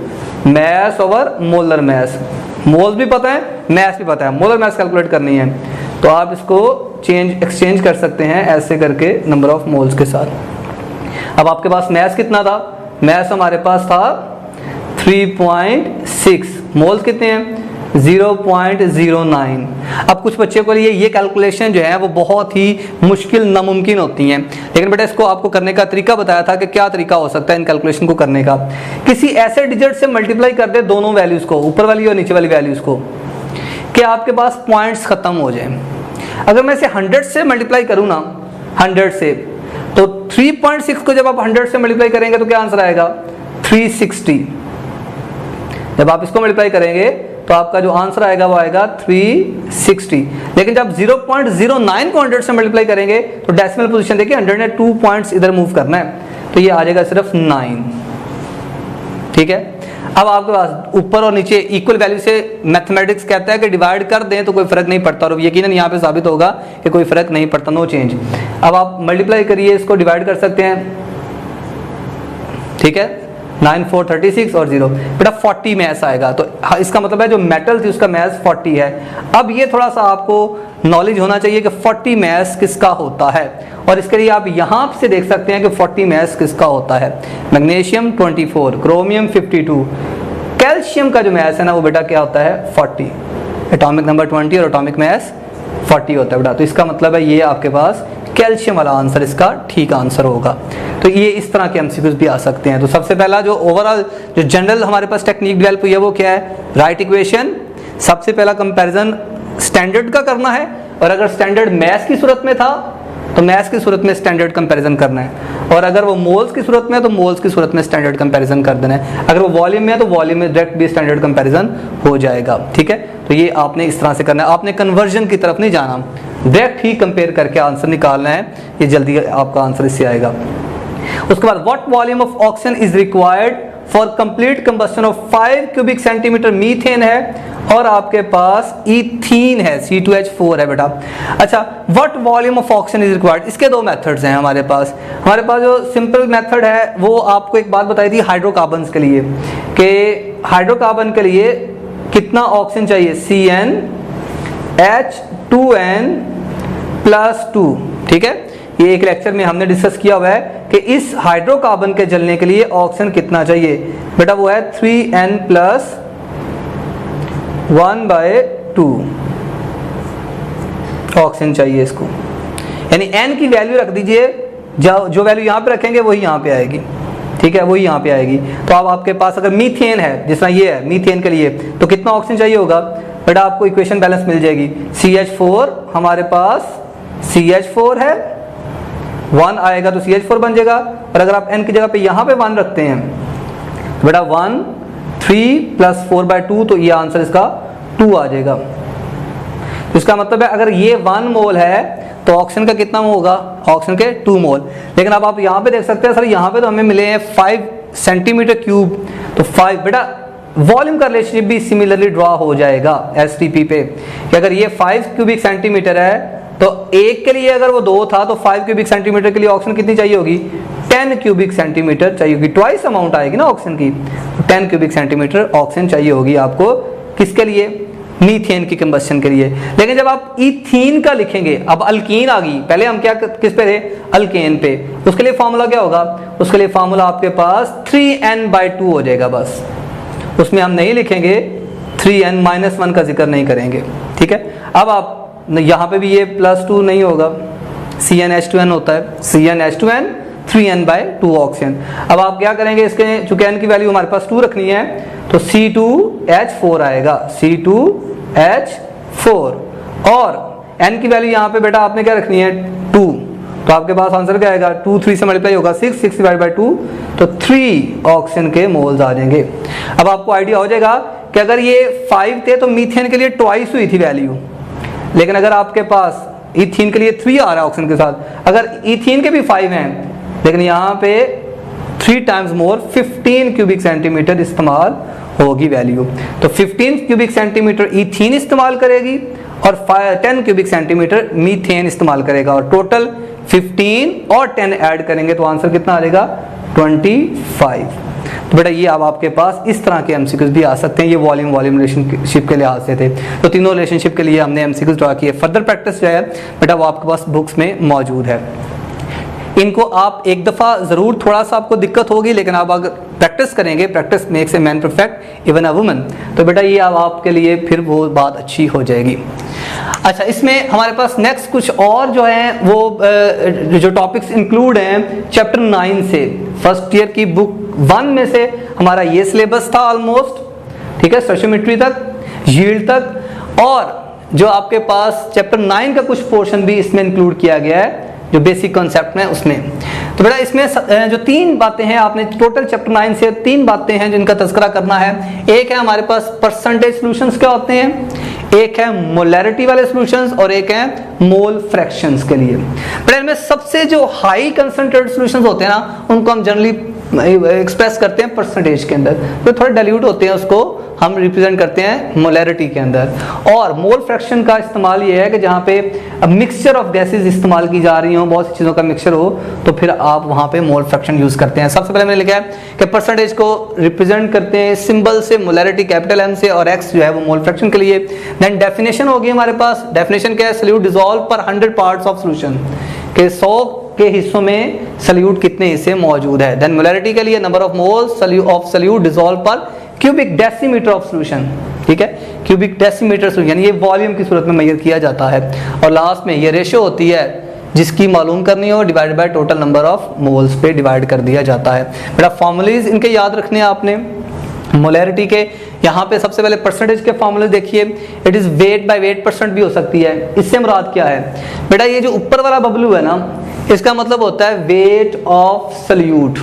mass over molar mass. Moles भी पता है, मैस भी पता है, मोलर मैस कैलकुलेट करनी है तो आप इसको एक्सचेंज कर सकते हैं ऐसे करके नंबर ऑफ मोल्स के साथ। अब आपके पास मैस कितना था, मैस हमारे पास था 3.6, मोल्स कितने हैं 0.09। अब कुछ बच्चे को लिए ये कैलकुलेशन जो है वो बहुत ही मुश्किल नामुमकिन होती हैं, लेकिन बेटा इसको आपको करने का तरीका बताया था कि क्या तरीका हो सकता है इन कैलकुलेशन को करने का। किसी ऐसे डिजिट से मल्टीप्लाई कर दे दोनों वैल्यूज को, ऊपर वाली और नीचे वाली वैल्यूज को, कि आपके पास पॉइंट्स खत्म हो जाए। अगर मैं इसे 100 से मल्टीप्लाई करूँ ना, 100 से, तो 3.6 को जब आप 100 से मल्टीप्लाई करेंगे तो क्या आंसर आएगा 360। जब आप इसको मल्टीप्लाई करेंगे तो आपका जो आंसर आएगा वो आएगा 360। लेकिन जब 0.09 को 100 से मल्टीप्लाई करेंगे तो डेसिमल पोजीशन देखिए 100 ने 2 पॉइंट्स इधर मूव करना है तो ये आ जाएगा सिर्फ 9, ठीक है। अब आपके पास ऊपर और नीचे इक्वल वैल्यू से मैथमेटिक्स कहता है कि डिवाइड कर दें तो कोई फर्क नहीं पड़ता, और यकीनन यहाँ पे साबित होगा कि कोई फर्क नहीं पड़ता, नो चेंज। अब आप मल्टीप्लाई करिए, इसको डिवाइड कर सकते हैं, ठीक है। 9 4 36 और 0 बेटा 40 मैस आएगा। तो इसका मतलब है जो मेटल थी उसका मैस 40 है। अब ये थोड़ा सा आपको नॉलेज होना चाहिए कि 40 मैस किसका होता है, और इसके लिए आप यहाँ से देख सकते हैं कि 40 मैस किसका होता है। मैग्नीशियम 24, क्रोमियम 52, कैल्शियम का जो मैस है ना वो बेटा क्या होता है 40, एटॉमिक नंबर 20 और एटॉमिक मैस 40 होता है बेटा। तो इसका मतलब है ये आपके पास कैल्शियम वाला आंसर इसका ठीक आंसर होगा। तो ये इस तरह के एमसीक्यूज भी आ सकते हैं। तो सबसे पहला जो ओवरऑल जो जनरल हमारे पास टेक्निक डेवलप हुई है वो क्या है, राइट इक्वेशन, सबसे पहला कंपैरिजन स्टैंडर्ड का करना है, और अगर स्टैंडर्ड मैथ्स की सूरत में था तो मैथ्स की सूरत में स्टैंडर्ड कंपैरिजन करना है, और अगर वो मोल्स की सूरत में है तो मोल्स की सूरत में स्टैंडर्ड कंपैरिजन कर देना है, अगर वो वॉल्यूम में है तो वॉल्यूम में डायरेक्ट भी स्टैंडर्ड कंपैरिजन हो जाएगा। ठीक है, तो ये आपने इस तरह से करना है, आपने कन्वर्जन की तरफ नहीं जाना, डायरेक्ट ही कंपेयर करके आंसर निकालना है, ये जल्दी आपका आंसर इससे आएगा। उसके बाद what volume of oxygen is required for complete combustion of 5 cubic centimetre methane है, और आपके पास इथीन है C2H4 है बेटा। अच्छा, what volume of oxygen is required, इसके दो मेथड्स हैं हमारे पास जो सिंपल मेथड है वो आपको एक बात बताई थी हाइड्रोकार्बन्स के लिए, कि हाइड्रोकार्बन के लिए कितना ऑक्सीजन चाहिए, CnH2n+2। ठीक है, ये एक लेक्चर में हमने डिस्कस किया हुआ है कि इस हाइड्रोकार्बन के जलने के लिए ऑक्सीजन कितना चाहिए बेटा, वो है 3n+1/2 ऑक्सीजन चाहिए इसको, यानी n की वैल्यू रख दीजिए, जो वैल्यू यहाँ पे रखेंगे वही यहाँ पे आएगी। ठीक है, वही यहाँ पे आएगी। तो अब आपके पास अगर मीथेन है, जिस तरह ये है मीथेन के लिए, तो कितना ऑक्सीजन चाहिए होगा बेटा, आपको इक्वेशन बैलेंस मिल जाएगी। CH4 हमारे पास CH4 है, 1 आएगा तो CH4 बन जाएगा, और अगर आप n की जगह पे यहाँ पे 1 रखते हैं तो बेटा 1 3 + 4/2, तो ये आंसर इसका 2 आ जाएगा। इसका मतलब है अगर ये 1 मोल है तो ऑक्सीजन का कितना होगा, ऑक्सीजन के 2 मोल। लेकिन अब आप यहाँ पे देख सकते हैं सर, यहाँ पे तो हमें मिले हैं 5 सेंटीमीटर क्यूब, तो 5 बेटा वॉल्यूम का रिलेशनशिप भी सिमिलरली ड्रॉ हो जाएगा STP पे, कि अगर ये 5 क्यूबिक सेंटीमीटर है तो एक के लिए अगर वो 2 था तो 5 क्यूबिक सेंटीमीटर के लिए ऑक्सीजन कितनी चाहिए होगी, 10 क्यूबिक सेंटीमीटर चाहिए होगी, ट्वाइस अमाउंट आएगी ना ऑक्सीजन की, 10 क्यूबिक सेंटीमीटर ऑक्सीजन चाहिए होगी आपको, किसके लिए, मीथेन की कंबस्शन के लिए। लेकिन जब आप इथीन का लिखेंगे, अब अल्कीन आ गई, पहले हम क्या किस पे थे, अल्केन पे, उसके लिए फार्मूला क्या होगा, उसके लिए फार्मूला आपके पास 3n/2 हो जाएगा बस, उसमें हम नहीं लिखेंगे 3n-1 का जिक्र नहीं करेंगे। ठीक है, अब आप यहाँ पे भी ये +2 नहीं होगा, CnH2n होता है, CnH2n 3n/2 ऑक्सीजन। अब आप क्या करेंगे, इसके चूंकि n की वैल्यू हमारे पास 2 रखनी है तो C2H4 आएगा, C2H4, और n की वैल्यू यहाँ पे बेटा आपने क्या रखनी है 2, तो आपके पास आंसर क्या आएगा, 2 3 से मल्टीप्लाई होगा 6, 6/2, तो 3 ऑक्सीजन के मोल्स आ जाएंगे। अब आपको आइडिया हो जाएगा कि अगर ये 5 थे तो मीथेन के लिए ट्वाइस हुई थी वैल्यू, लेकिन अगर आपके पास इथीन के लिए 3 आ रहा है ऑक्सीजन के साथ, अगर इथीन के भी 5 हैं लेकिन यहाँ पे 3 टाइम्स मोर 15 क्यूबिक सेंटीमीटर इस्तेमाल होगी वैल्यू, तो 15 क्यूबिक सेंटीमीटर इथीन इस्तेमाल करेगी और 10 क्यूबिक सेंटीमीटर मीथेन इस्तेमाल करेगा, और टोटल 15 और 10 ऐड करेंगे तो आंसर कितना आ जाएगा 25। तो बेटा ये अब आपके पास इस तरह के एमसीक्यूज भी आ सकते हैं, ये वॉल्यूम रिलेशनशिप के लिहाज से थे। तो तीनों रिलेशनशिप के लिए हमने एमसीक्यूज ड्रॉ किए। फर्दर प्रैक्टिस जो है बेटा वो आपके पास बुक्स में मौजूद है, इनको आप एक दफ़ा ज़रूर, थोड़ा सा आपको दिक्कत होगी लेकिन आप अगर प्रैक्टिस करेंगे, practice makes a man perfect even a woman, तो बेटा ये अब आपके लिए फिर वो बात अच्छी हो जाएगी। अच्छा, इसमें हमारे पास नेक्स्ट कुछ और जो है वो जो टॉपिक्स इंक्लूड हैं चैप्टर 9 से, फर्स्ट ईयर की बुक 1 में से हमारा ये सिलेबस था ऑलमोस्ट, ठीक है, स्टोइचियोमेट्री तक, यील्ड तक, और जो आपके पास चैप्टर 9 का कुछ पोर्शन भी इसमें इंक्लूड किया गया है जो बेसिक कॉन्सेप्ट में उसमें। तो बेटा इसमें जो 3 बातें हैं, आपने टोटल चैप्टर 9 से 3 बातें हैं जिनका तज़किरा करना है। एक है हमारे पास परसेंटेज सॉल्यूशंस क्या होते हैं, एक है मोलैरिटी वाले सॉल्यूशंस, और एक है मोल फ्रैक्शंस के लिए। बेटा इनमें सबसे जो हाई कंसंट्रेटेड सॉल्यूशंस होते हैं ना, उनको हम जनरली एक्सप्रेस करते हैं परसेंटेज के अंदर, तो थोड़े डाइल्यूट होते हैं, उसको हम रिप्रेजेंट करते हैं मोलैरिटी के अंदर। और मोल फ्रैक्शन का इस्तेमाल ये है कि जहाँ पे मिक्सचर ऑफ गैसेज इस्तेमाल की जा रही हो, बहुत सी चीज़ों का मिक्सचर हो, तो फिर आप वहाँ पे मोल फ्रैक्शन यूज़ करते हैं। सबसे पहले मैंने लिखा है कि परसेंटेज को रिप्रेजेंट करते हैं सिंबल से, मोलैरिटी कैपिटल M से, और X जो है वो मोल फ्रैक्शन के लिए। देन डेफिनेशन होगी हमारे पास। डेफिनेशन क्या है? सॉल्यूट डिसॉल्व पर 100 पार्ट्स ऑफ सॉल्यूशन, के 100 के हिस्सों में सॉल्यूट कितने हिस्से मौजूद है। देन मोलैरिटी के लिए number of moles of solute dissolve पर क्यूबिक डेसीमीटर ऑफ सॉल्यूशन, ठीक है, क्यूबिक डेसीमीटर सॉल्यूशन, ये वॉल्यूम की सूरत में मेजर किया जाता है। और लास्ट में ये रेशियो होती है जिसकी मालूम करनी हो, divide by total number of moles पे डिवाइड कर दिया जाता है। बेटा फॉर्मूलेज इनके याद रखने हैं आपने। मोलैरिटी के यहाँ पे सबसे पहले परसेंटेज के फॉर्मूले देखिए, it is wait by wait percent भी हो सकती है। इससे मुराद क्या है बेटा? ये जो ऊपर वाला बबलू है ना, इसका मतलब होता है वेट ऑफ सॉल्यूट,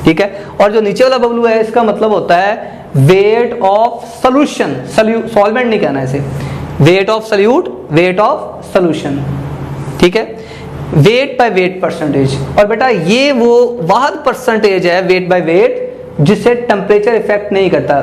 ठीक है, और जो नीचे वाला बबलू है इसका मतलब होता है वेट ऑफ सॉल्यूशन। सॉल्वेंट नहीं कहना इसे, weight of solute, weight of solution, ठीक है, वेट बाय वेट परसेंटेज। और बेटा ये वो वाहद परसेंटेज है वेट बाय वेट जिससे टेम्परेचर इफेक्ट नहीं करता।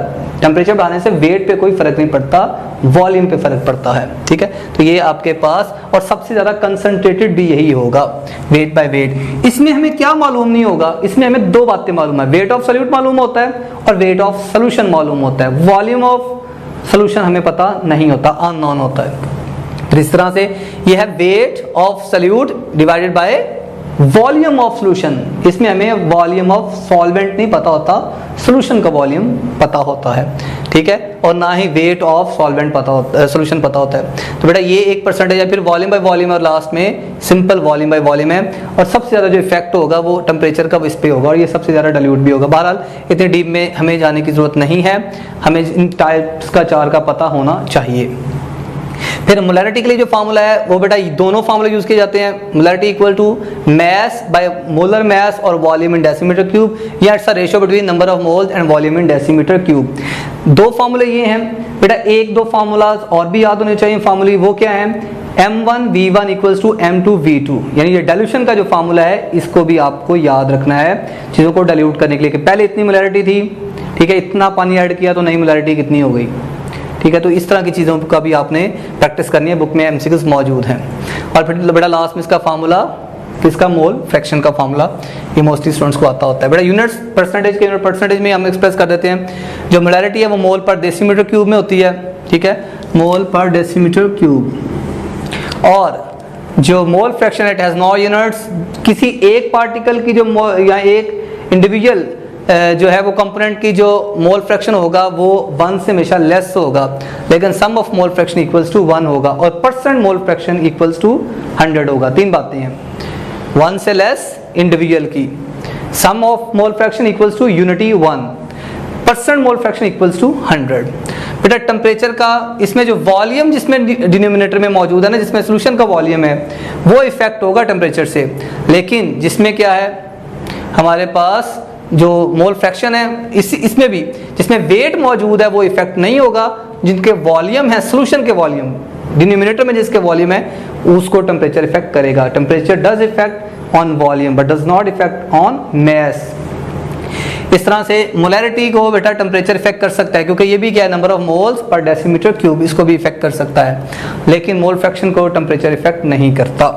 टेम्परेचर बढ़ाने से वेट पे कोई फर्क नहीं पड़ता, वॉल्यूम पे फर्क पड़ता है, ठीक है। तो ये आपके पास, और सबसे ज्यादा कंसंट्रेटेड भी यही होगा, वेट बाय वेट। इसमें हमें क्या मालूम नहीं होगा? इसमें हमें दो बातें मालूम है, वेट ऑफ सॉल्यूट मालूम होता है और वेट ऑफ सॉल्यूशन मालूम होता है। वॉल्यूम ऑफ सॉल्यूशन हमें पता नहीं होता, अननोन होता है। तो इस तरह से ये है weight of solute divided by volume of solution. इसमें हमें वॉल्यूम ऑफ सॉल्वेंट नहीं पता होता, सॉल्यूशन का वॉल्यूम पता होता है, ठीक है, और ना ही वेट ऑफ सॉल्वेंट पता होता है, सॉल्यूशन पता होता है। तो बेटा ये एक परसेंटेज है, फिर वॉल्यूम बाय वॉल्यूम, और लास्ट में सिंपल वॉल्यूम बाय वॉल्यूम है। और सबसे ज़्यादा जो इफेक्ट होगा वो टेम्परेचर का इस पे होगा, और ये सबसे ज़्यादा डाइल्यूट भी होगा। बहरहाल इतने डीप में हमें जाने की जरूरत नहीं है, हमें इन टाइप्स का चार का पता होना चाहिए। फिर मोलैरिटी के लिए जो फार्मूला है वो बेटा दोनों फार्मूले यूज किए जाते हैं। Molarity equal to mass by molar mass और वॉल्यूम इन डेसीमीटर क्यूब, या it's a ratio between number of moles and volume in decimetre cube. दो फार्मूले ये हैं बेटा, एक दो फार्मूलाज और भी याद होने चाहिए फार्मूले। वो क्या है? M1V1 इक्वल्स टू M2V2, यानी ये डाइल्यूशन का जो फार्मूला है इसको भी आपको याद रखना है चीज़ों को डाइल्यूट करने के लिए। कि पहले इतनी मोलैरिटी थी, ठीक है, इतना पानी ऐड किया तो नई मोलैरिटी कितनी हो गई, ठीक है। तो इस तरह की चीज़ों का भी आपने प्रैक्टिस करनी है, बुक में MCQs मौजूद हैं। और फिर बेटा लास्ट में इसका फार्मूला, किसका? मोल फ्रैक्शन का फार्मूला, ये मोस्टली स्टूडेंट्स को आता होता है। बेटा यूनिट्स परसेंटेज के यूनिट परसेंटेज में हम एक्सप्रेस कर देते हैं। जो मोलैरिटी है वो मोल पर डेसीमीटर क्यूब में होती है, ठीक है, मोल पर डेसीमीटर क्यूब। और जो mole fraction it has no units, किसी एक पार्टिकल की जो या एक इंडिविजुअल जो है वो कंपोनेंट की जो मोल फ्रैक्शन होगा वो 1 से हमेशा लेस होगा, लेकिन sum of mole fraction equals to 1 होगा, और percent mole fraction equals to 100 होगा। तीन बातें हैं, 1 से लेस इंडिविजुअल की, sum of mole fraction equals to unity 1, percent mole fraction equals to 100। बेटा टेम्परेचर का, इसमें जो वॉल्यूम जिसमें डिनोमिनेटर में मौजूद है ना, जिसमें सोल्यूशन का वॉल्यूम है, वो इफेक्ट होगा टेम्परेचर से, लेकिन जिसमें क्या है हमारे पास जो मोल फ्रैक्शन है इसमें भी जिसमें वेट मौजूद है वो इफेक्ट नहीं होगा। जिनके वॉल्यूम है, सोल्यूशन के वॉल्यूम, डिनोमिनेटर में जिसके वॉल्यूम है उसको टेम्परेचर इफेक्ट करेगा। Temperature does effect on volume but does not effect on mass. इस तरह से मोलैरिटी को बेटा टेम्परेचर इफेक्ट कर सकता है, क्योंकि ये भी क्या है, number of moles per decimetre cube, इसको भी इफेक्ट कर सकता है, लेकिन मोल फ्रैक्शन को टेम्परेचर इफेक्ट नहीं करता।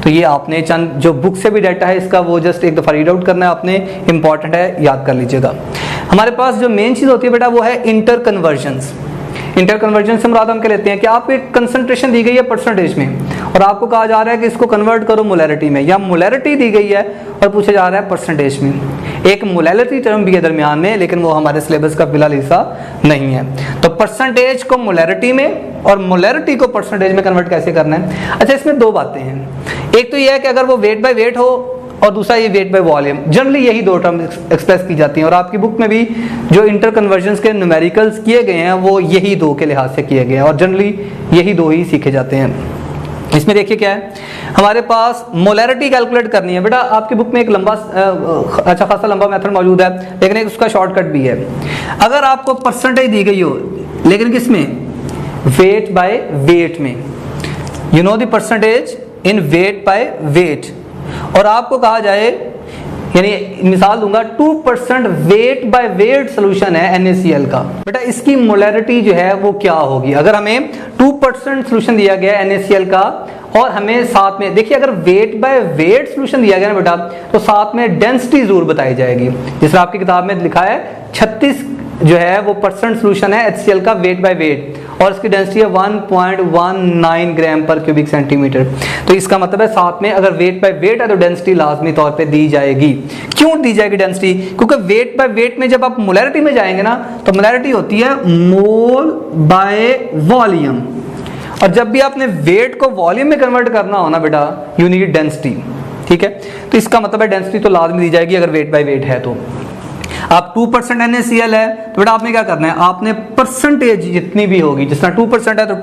तो ये आपने चंद जो बुक से भी डाटा है इसका वो जस्ट एक दफ़ा रीड आउट करना है आपने, इंपॉर्टेंट है, याद कर लीजिएगा। हमारे पास जो मेन चीज़ होती है बेटा वो है इंटर कन्वर्जन्स। इंटर कन्वर्जन से मुराद हम क्या लेते हैं कि आपको एक कंसंट्रेशन दी गई है परसेंटेज में, और आपको कहा जा रहा है कि इसको कन्वर्ट करो मोलैरिटी में, या मोलैरिटी दी गई है और पूछा जा रहा है परसेंटेज में। एक मोलैरिटी टर्म भी है दरमियान में, लेकिन वो हमारे सिलेबस का फिलहाल हिस्सा नहीं है। तो परसेंटेज को मोलैरिटी में और मोलैरिटी को परसेंटेज में कन्वर्ट कैसे करना है? अच्छा, इसमें दो बातें हैं। एक तो यह है कि अगर वो वेट बाय वेट हो, और दूसरा ये वेट बाय वॉल्यूम। जनरली यही दो टर्म एक्सप्रेस की जाती हैं, और आपकी बुक में भी जो इंटर कन्वर्जन्स के न्यूमेरिकल्स किए गए हैं वो यही दो के लिहाज से किए गए हैं, और जनरली यही दो ही सीखे जाते हैं। इसमें देखिए क्या है, हमारे पास मोलैरिटी कैलकुलेट करनी है। बेटा आपकी बुक में एक लंबा अच्छा खासा लंबा मेथड मौजूद है, लेकिन एक उसका शॉर्टकट भी है। अगर आपको परसेंटेज दी गई हो, लेकिन किसमें? वेट बाय वेट में, you know the percentage in wait by wait, और आपको कहा जाए यानी मिसाल दूंगा 2% वेट बाय वेट सोल्यूशन है NaCl का, बेटा इसकी मोलैरिटी जो है वो क्या होगी। अगर हमें 2% सोल्यूशन दिया गया है NaCl का और हमें साथ में देखिए अगर वेट बाय वेट सोल्यूशन दिया गया ना बेटा तो साथ में डेंसिटी जरूर बताई जाएगी। जिस तरह आपकी किताब में लिखा है 36 जो है वो परसेंट सोल्यूशन है HCl का वेट बाय वेट और इसकी डेंसिटी है 1.19 ग्राम पर क्यूबिक सेंटीमीटर। तो इसका मतलब है साथ में अगर वेट बाय वेट है तो डेंसिटी लाजमी तौर पे दी जाएगी। क्यों दी जाएगी डेंसिटी? क्योंकि वेट बाय वेट में जब आप मोलैरिटी में जाएंगे ना तो मोलैरिटी होती है मोल बाय वॉल्यूम, और जब भी आपने वेट को वॉल्यूम में कन्वर्ट करना हो ना बेटा यू नीड डेंसिटी। ठीक है, तो इसका मतलब है डेंसिटी तो लाजमी दी जाएगी अगर वेट बाय वेट है। तो आप 2% NaCl है तो बेटा आपने क्या करना है, आपने परसेंटेज जितनी भी होगी, जिस तरह 2% है तो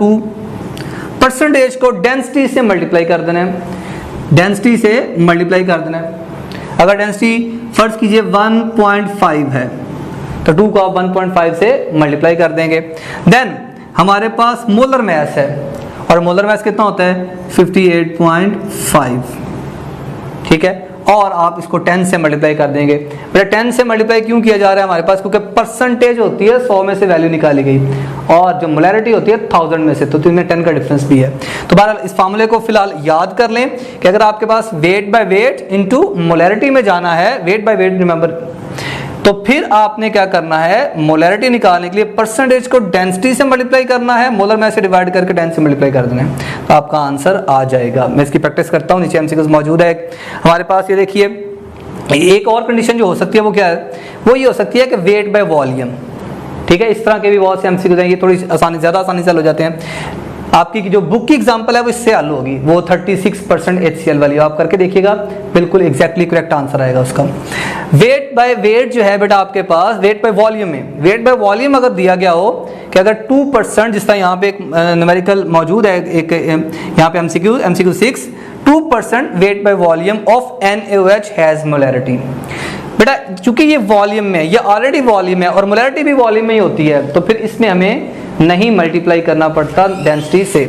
2% को डेंसिटी से मल्टीप्लाई कर देना है, डेंसिटी से मल्टीप्लाई कर देना है। अगर डेंसिटी फर्ज कीजिए 1.5 है तो 2 को आप 1.5 से मल्टीप्लाई कर देंगे। देन हमारे पास मोलर मास है और मोलर मास कितना होता है 58.5। ठीक है, और आप इसको 10 से मल्टीप्लाई कर देंगे। बेटा 10 से मल्टीप्लाई क्यों किया जा रहा है हमारे पास? क्योंकि परसेंटेज होती है 100 में से वैल्यू निकाली गई और जो मोलैरिटी होती है 1000 में से, तो इनमें 10 का डिफरेंस भी है। तो बहरहाल इस फार्मूले को फिलहाल याद कर लें कि अगर आपके पास weight by weight into molarity में जाना है, वेट बाय वेट रिमेंबर, तो फिर आपने क्या करना है, मोलैरिटी निकालने के लिए परसेंटेज को डेंसिटी से मल्टीप्लाई करना है, मोलर मास से डिवाइड करके 10 से मल्टीप्लाई कर देना है, तो आपका आंसर आ जाएगा। मैं इसकी प्रैक्टिस करता हूँ, नीचे एमसीक्यूज मौजूद है हमारे पास। ये देखिए एक और कंडीशन जो हो सकती है वो क्या है, वो ये हो सकती है कि वेट बाय वॉल्यूम। ठीक है, इस तरह के भी बहुत से एमसीक्यूज हैं, ये थोड़ी ज़्यादा आसानी से हल हो जाते हैं। आपकी जो बुक की एग्जांपल है वो इससे हल होगी, वो 36% HCl वाली, आप करके देखिएगा, बिल्कुल एग्जैक्टली करेक्ट आंसर आएगा उसका। वेट बाय वेट जो है बेटा आपके पास वेट बाय वॉल्यूम में, वेट बाय वॉल्यूम अगर दिया गया हो कि अगर 2%, जिस तरह यहाँ पे एक न्यूमेरिकल मौजूद है, एक यहाँ पे MCQ 6, 2% weight by volume of NaOH has molarity. बेटा चूंकि ये वॉल्यूम में, ये ऑलरेडी वॉल्यूम है और मोलैरिटी भी वॉल्यूम में ही होती है, तो फिर इसमें हमें नहीं मल्टीप्लाई करना पड़ता डेंसिटी से।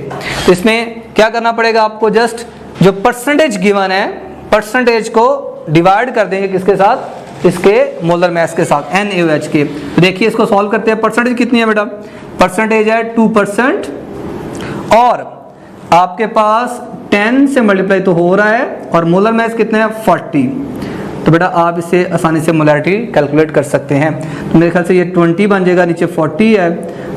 तो इसमें क्या करना पड़ेगा आपको, जस्ट जो परसेंटेज गिवन है परसेंटेज को डिवाइड कर देंगे किसके साथ, इसके मोलर मास के साथ, NaOH के। तो देखिए इसको सॉल्व करते हैं। परसेंटेज कितनी है बेटा, परसेंटेज है 2% और आपके पास 10 से मल्टीप्लाई तो हो रहा है और मोलर मास कितने है 40। तो बेटा आप इसे आसानी से मोलैरिटी कैलकुलेट कर सकते हैं। तो मेरे ख्याल से ये 20 बन जाएगा, नीचे 40 है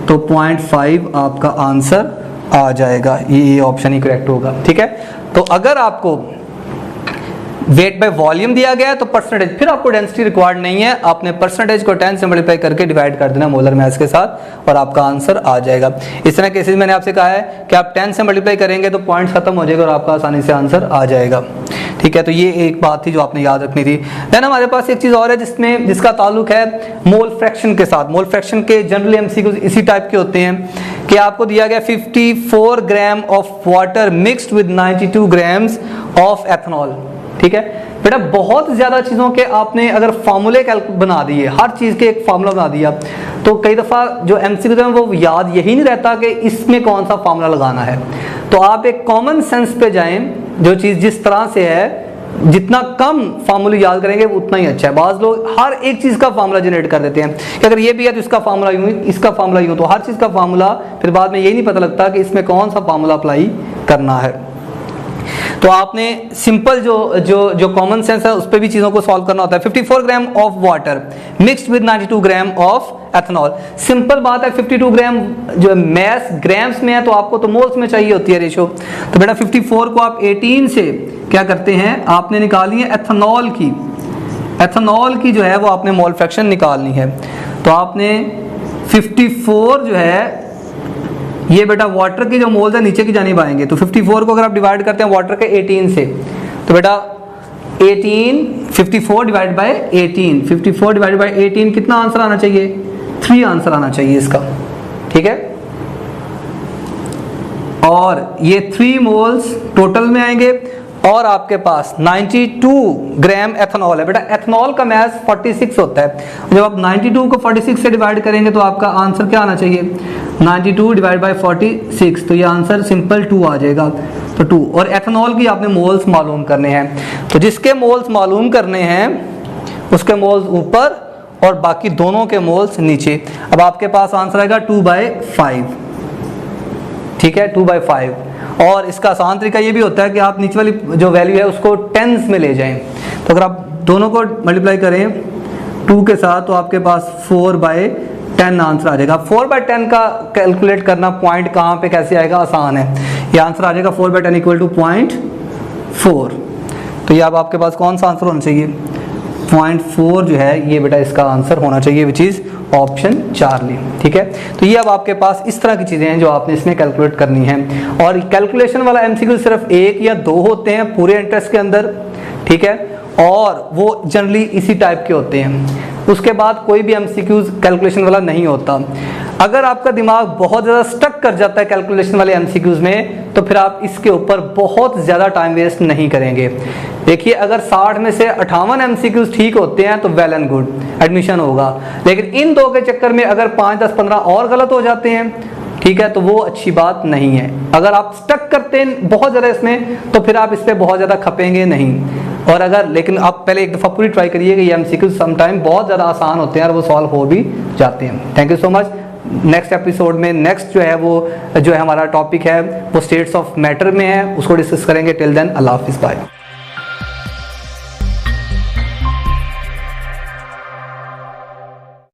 तो 0.5 आपका आंसर आ जाएगा। ये ऑप्शन ही करेक्ट होगा। ठीक है, तो अगर आपको वेट बाय वॉल्यूम दिया गया है तो परसेंटेज, फिर आपको डेंसिटी रिक्वायर्ड नहीं है, आपने परसेंटेज को 10 से मल्टीप्लाई करके डिवाइड कर देना मोलर मास के साथ और आपका आंसर आ जाएगा। इस तरह केसेस मैंने आपसे कहा है कि आप 10 से मल्टीप्लाई करेंगे तो पॉइंट खत्म हो जाएगा और आपका आसानी से आंसर आ जाएगा। ठीक है, तो ये एक बात थी जो आपने याद रखनी थी। देन हमारे पास एक चीज़ और है जिसका ताल्लुक है मोल फ्रैक्शन के साथ। मोल फ्रैक्शन के जनरली एमसीक्यूज इसी टाइप के होते हैं कि आपको दिया गया 54 gram of water mixed with 92 grams of ethanol. ठीक है बेटा, बहुत ज़्यादा चीज़ों के आपने अगर फार्मूले बना दिए, हर चीज़ के एक फार्मूला बना दिया, तो कई दफ़ा जो एमसीक्यूज हैं वो याद यही नहीं रहता कि इसमें कौन सा फार्मूला लगाना है। तो आप एक कॉमन सेंस पे जाएं, जो चीज़ जिस तरह से है, जितना कम फार्मूले याद करेंगे उतना ही अच्छा है। बाज़ लोग हर एक चीज़ का फार्मूला जनरेट कर देते हैं कि अगर ये भी है तो इसका फार्मूला यूँ, इसका फार्मूला यूँ, तो हर चीज़ का फार्मूला, फिर बाद में यही नहीं पता लगता कि इसमें कौन सा फार्मूला अप्लाई करना है। तो आपने सिंपल जो कॉमन सेंस है उस पर भी चीज़ों को सॉल्व करना होता है। 54 gram of water mixed with 92 gram of ethanol. Simple बात है, 52 ग्राम जो मैस ग्राम्स में है तो आपको तो मोल्स में चाहिए होती है रेशो। तो बेटा 54 को आप 18 से क्या करते हैं, आपने निकालनी है एथनॉल की। एथनॉल की जो है वो आपने मोल फ्रैक्शन निकालनी है। तो आपने 54 जो है ये बेटा वाटर की जो मोल्स है नीचे की जानिब आएंगे, तो 54 को अगर आप डिवाइड करते हैं वाटर के 18 से, तो बेटा 54 डिवाइड बाय 18 कितना आंसर आना चाहिए, 3 आंसर आना चाहिए इसका। ठीक है, और ये 3 मोल्स टोटल में आएंगे और आपके पास 92 ग्राम एथनॉल है। बेटा एथनॉल का मास 46 होता है, जब आप 92 को 46 से डिवाइड करेंगे तो आपका आंसर क्या आना चाहिए, 92 डिवाइड बाय 46, तो ये आंसर सिंपल 2 आ जाएगा। तो 2, और एथनॉल की आपने मोल्स मालूम करने हैं, तो जिसके मोल्स मालूम करने हैं उसके मोल्स ऊपर और बाकी दोनों के मोल्स नीचे। अब आपके पास आंसर आएगा 2/5, ठीक है, 2/5। और इसका आसान तरीका ये भी होता है कि आप नीचे वाली जो वैल्यू है उसको टेंस में ले जाएं। तो अगर आप दोनों को मल्टीप्लाई करें 2 के साथ तो आपके पास 4/10 आंसर आ जाएगा। 4/10 का कैलकुलेट करना पॉइंट कहाँ पे कैसे आएगा, आसान है। ये आंसर आ जाएगा 4/10 = 0.4। तो ये अब आपके पास कौन सा आंसर होना चाहिए, 0.4 जो है ये बेटा इसका आंसर होना चाहिए, विच इज ऑप्शन चार्ली, ठीक है। तो ये अब आपके पास इस तरह की चीजें हैं जो आपने इसमें कैलकुलेट करनी है। और कैलकुलेशन वाला एमसीक्यू सिर्फ 1 या 2 होते हैं पूरे इंटरेस्ट के अंदर, ठीक है, और वो जनरली इसी टाइप के होते हैं। उसके बाद कोई भी एमसीक्यूज कैलकुलेशन वाला नहीं होता। अगर आपका दिमाग बहुत ज़्यादा स्टक कर जाता है कैलकुलेशन वाले एमसीक्यूज में, तो फिर आप इसके ऊपर बहुत ज़्यादा टाइम वेस्ट नहीं करेंगे। देखिए, अगर 60 में से 58 एमसीक्यूज ठीक होते हैं तो वेल एंड गुड, एडमिशन होगा। लेकिन इन 2 के चक्कर में अगर 5, 10, 15 और गलत हो जाते हैं, ठीक है, तो वो अच्छी बात नहीं है। अगर आप स्टक करते हैं बहुत ज़्यादा इसमें, तो फिर आप इस पर बहुत ज़्यादा खपेंगे नहीं। और अगर, लेकिन आप पहले एक दफ़ा पूरी ट्राई करिए कि ये एमसीक्यू समटाइम बहुत ज़्यादा आसान होते हैं और वो सॉल्व हो भी जाते हैं। Thank you so much. Next episode में नेक्स्ट जो है वो जो है हमारा टॉपिक है वो स्टेट्स ऑफ मैटर में है, उसको डिस्कस करेंगे। टिल देन, अल्लाह हाफिज़, बाय।